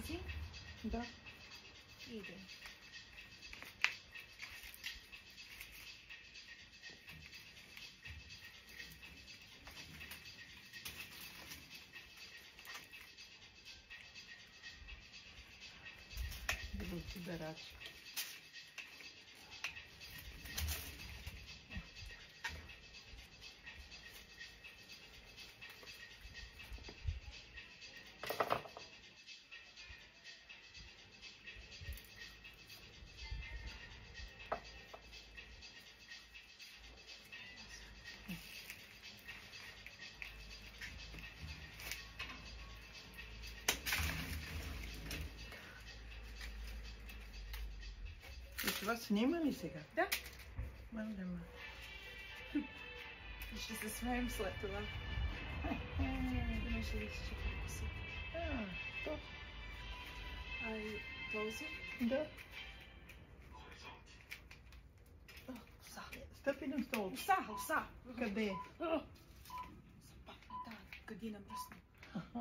тези? Да. Иде. Будуть берачи. И това снима ли сега? Да. Малема. Ще се смеем след това. Имаше ли ще си? То. А и този? Да. Оса. Стъпи на стол. Оса. Къде? Запахна тази гадина мръсна. Аха.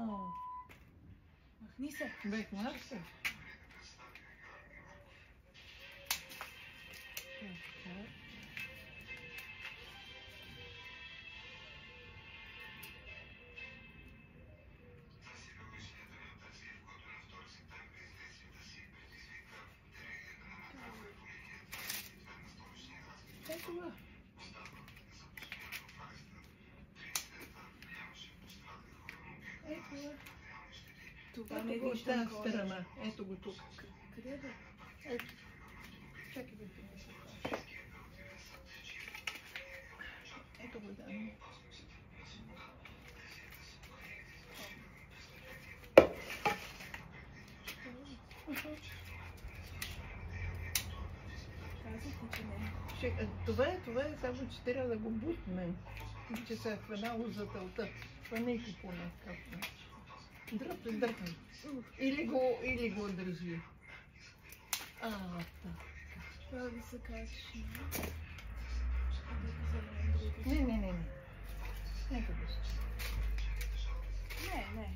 Махни се. Бехнаш се. Това. Това не Ето го от виждам тази кой е. страна. Ето го тук. Къде е? Ето. Чакай да ти не се кажа. Ето го, да. Казах, че не. Това е, само че трябва да го бутнем. Че се е хванало за тълта. Хваней го по някакъв начин. Дръпни. Или го държи. Така. Трябва да се качиш. Не. Нека да се. Не.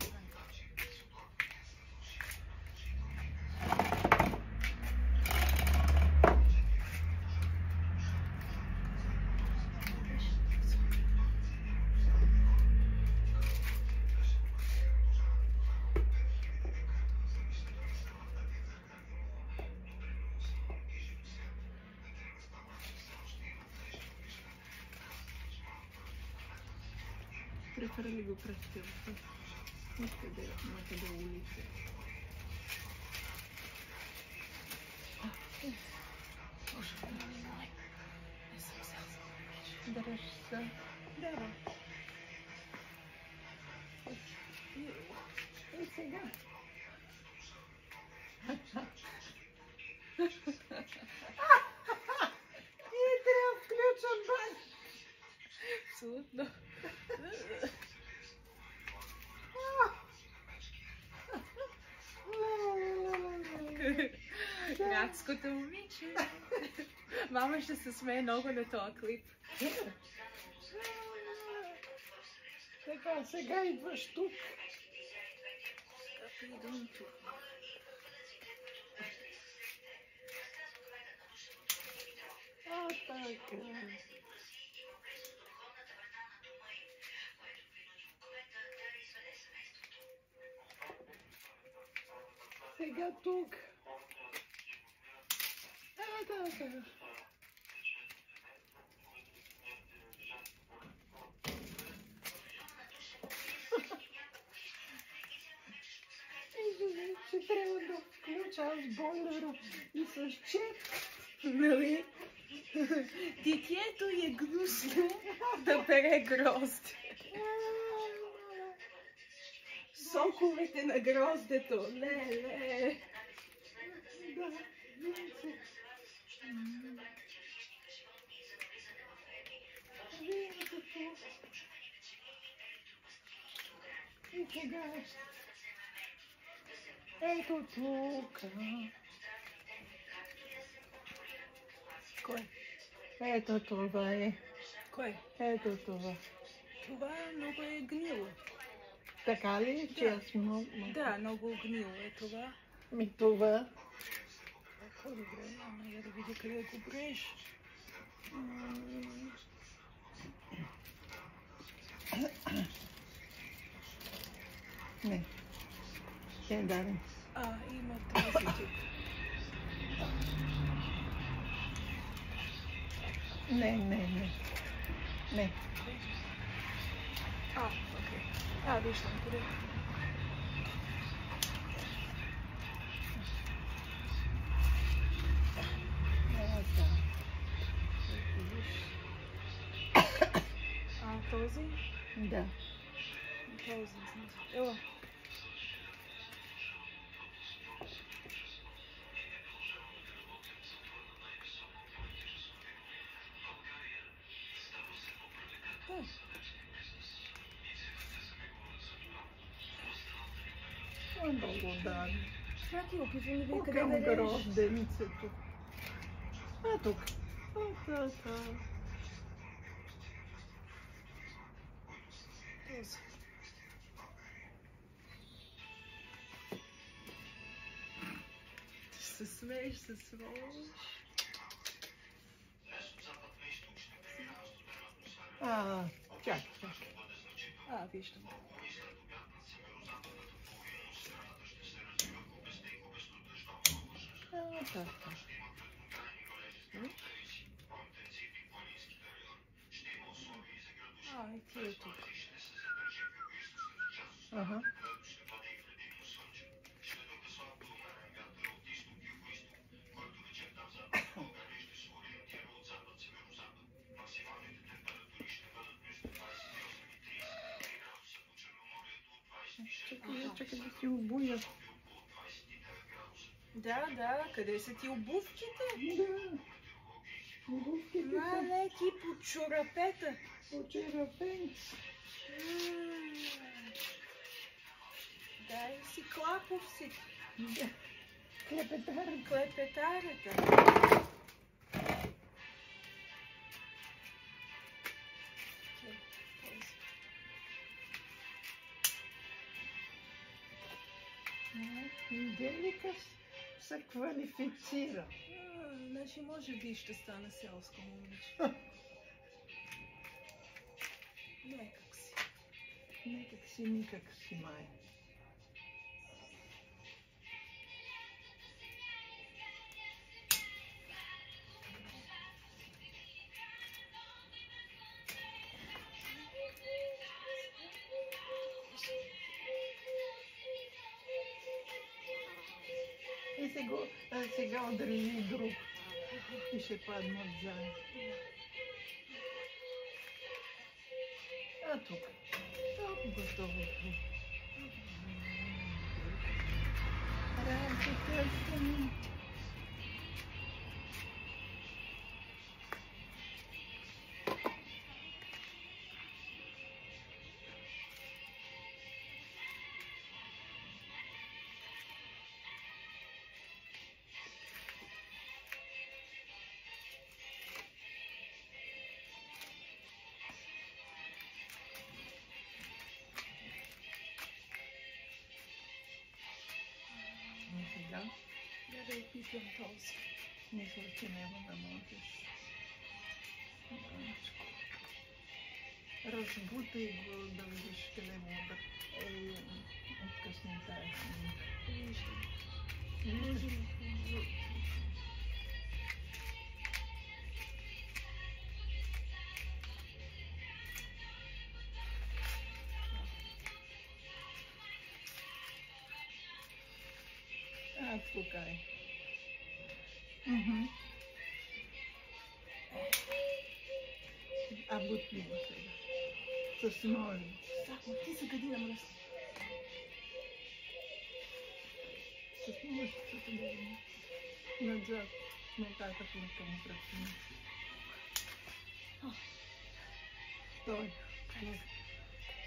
Прехвърли го през тялото. Някъде улица. Дръж се. Да. И сега. И трябва да включам баш. Абсолютно. Градското момиче. Мама ще се смее много на този клип. Така, сега идваш тук. Идвам тук. Така. Сега тук. Така. Ще трябва да включа аз бойлера и с чек. Нали? Детето е гнусно да бере грозде. Соковете на гроздето. Ле. Да, и сега ето тук. Кой? Ето това е. Кой? Ето това. Това много е гнило. Така ли? Че Да. аз много... Да, много гнило е това. Ми това... Какво добре, ама я да видя къде го брееш. Не. Ще дарим. Има този тук. Не. Не. Окей. Виждам къде. Този? Да. Този. Ела. Благодарна. Чакай, опитвам да видя къде Покам береш. грозденцето. Тук. Този. Се смееш. Чакай. Виждам. Така. И ти е тук. Ага. Чакай да си обуя. Да, къде са ти обувките? Да. Обувките са Малеки по чорапета. по-черапенци. Дай си клаповците. Да. Клепетарка. Клепетарата. Делика се квалифицира. Значи може би ще стане селско момиче. Никак си май. И сега отрежи друг и ще паднат заедно. Тук. Готово. Работа ми. Да опитам този. Мисля, че няма да можеш. Разбутай го да видиш къде мога да откъсне тая снимка. Виждам. Тук е. Бутни го сега. С ноги. Само ти се гъди на мръсна. С ножицата да видим. Назад. Сметата към пръстина. Стой.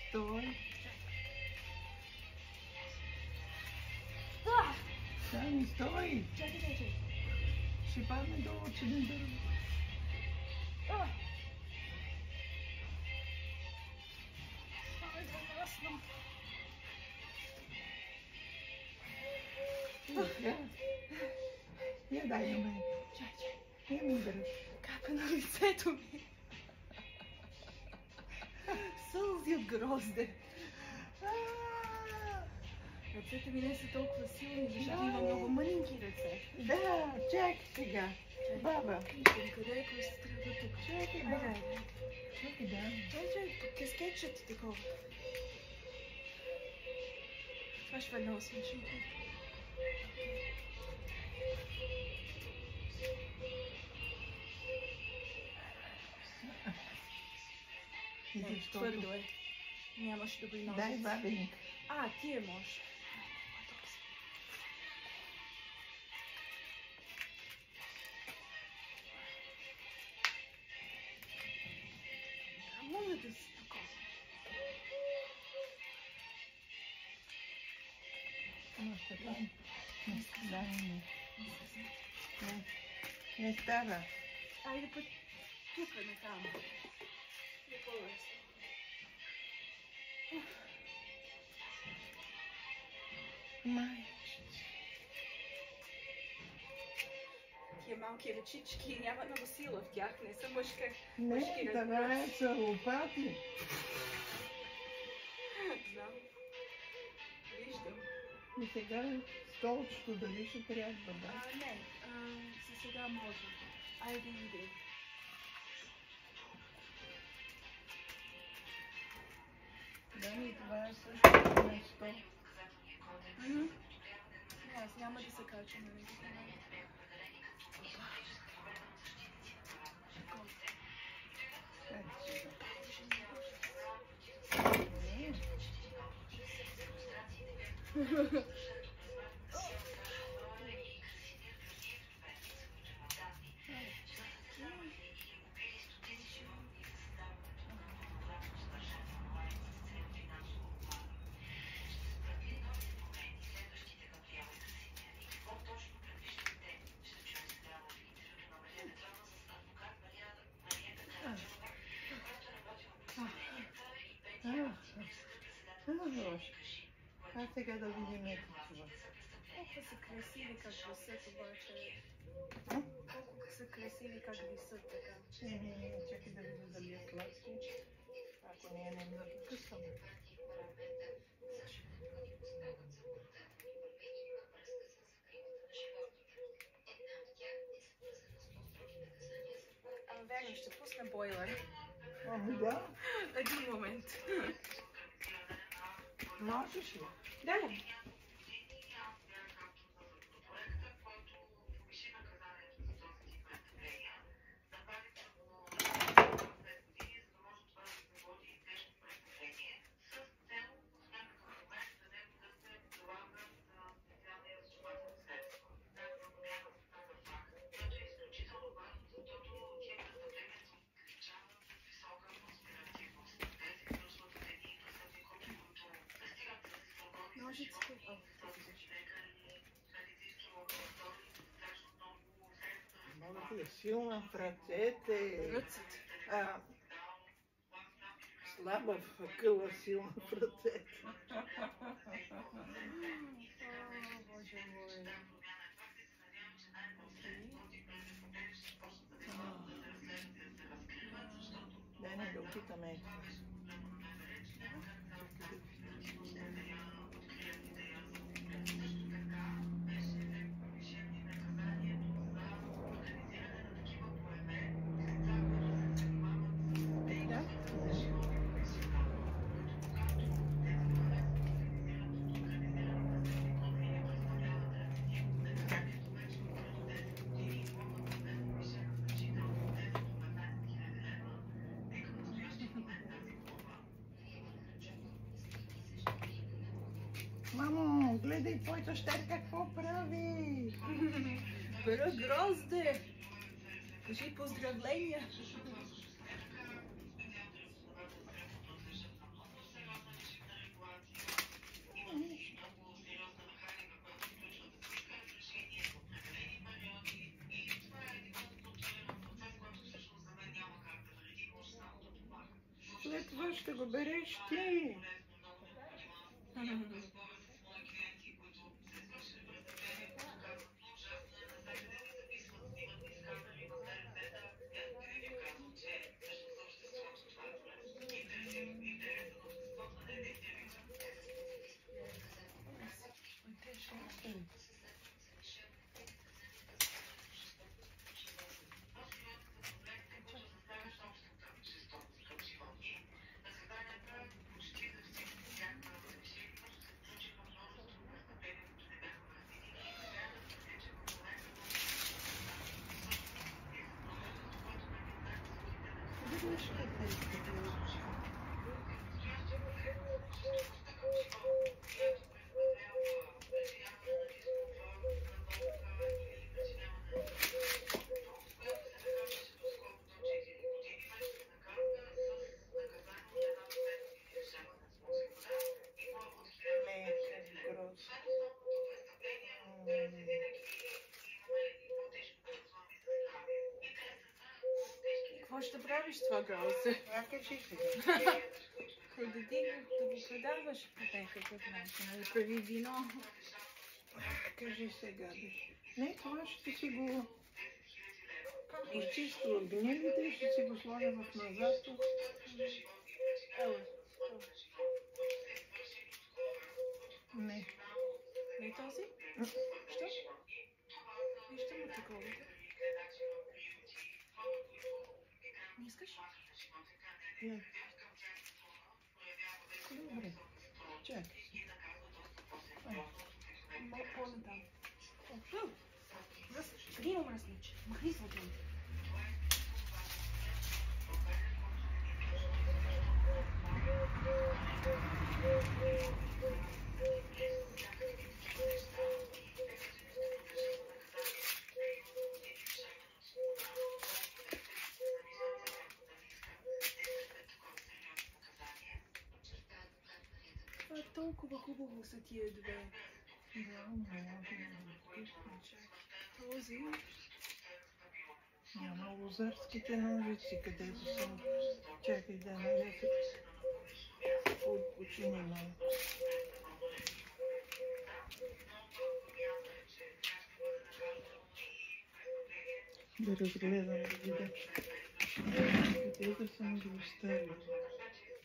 Стой. Сани, стой! Чакай. Ще падне долу, че не дърва. Да. Я дай на мен. Чай. Я ми дръж. Капа на лицето ми. Сълзи от грозде. Ръцете ми не са толкова силни, защото има много мънинки ръце. Да, чакай сега. Баба. Къде е кострата тук? Чакай, баба. Чакай, да. Чай, кескетчет и такова. Това ще бъде много смешно. Твърдо е. Нямаш добри ножици. Дай бабеника. Тие можеш. Мога да си такова. Не става. Айде път тук, не там. Не по-лесно. Май. Тия малки ръчички няма много сила в тях, не са мъжки. Не, това са лопати. Знам. Виждам. И сега столчето дали ще трябва, да? Не, за сега може. Айде иде. Да, и това е също нещо. Аз няма да се кача на него. А сега да видим ето това. Колко са красиви как висят обаче. Колко са красиви как висят така. Чакай да видя дали е сладко. Ако не е, не да покъсвам. Верно, ще пусна бойлер. Ами да. Един момент. Можеш ли? Да. Много ти е силна в ръцете. Ръцете. Слаба в акъла, силна в ръцете. Боже мой. Дай не да опитаме. Мамо, гледай твоята щер какво прави. Бера грозде. Кажи поздравления. След това ще го береш ти. Видиш какво е? Какво ще правиш това грозе? Кажи сега. Продади да го продаваш по някакъв начин, да прави вино. Кажи сега. Не, това ще си го изчиства от гнилите и ще си го сложа в назад. Не. Не този? Що? Вижте му такова. Не искаш? Я. Добре. Чакай. По-натам. Къде имам различ? Махни се от мен. Толкова хубаво са тия две. Този. Няма лозарските ножици, където съм. Чакай да не се отпочини малко. Да разгледам, да видя. Къде да съм ги оставила.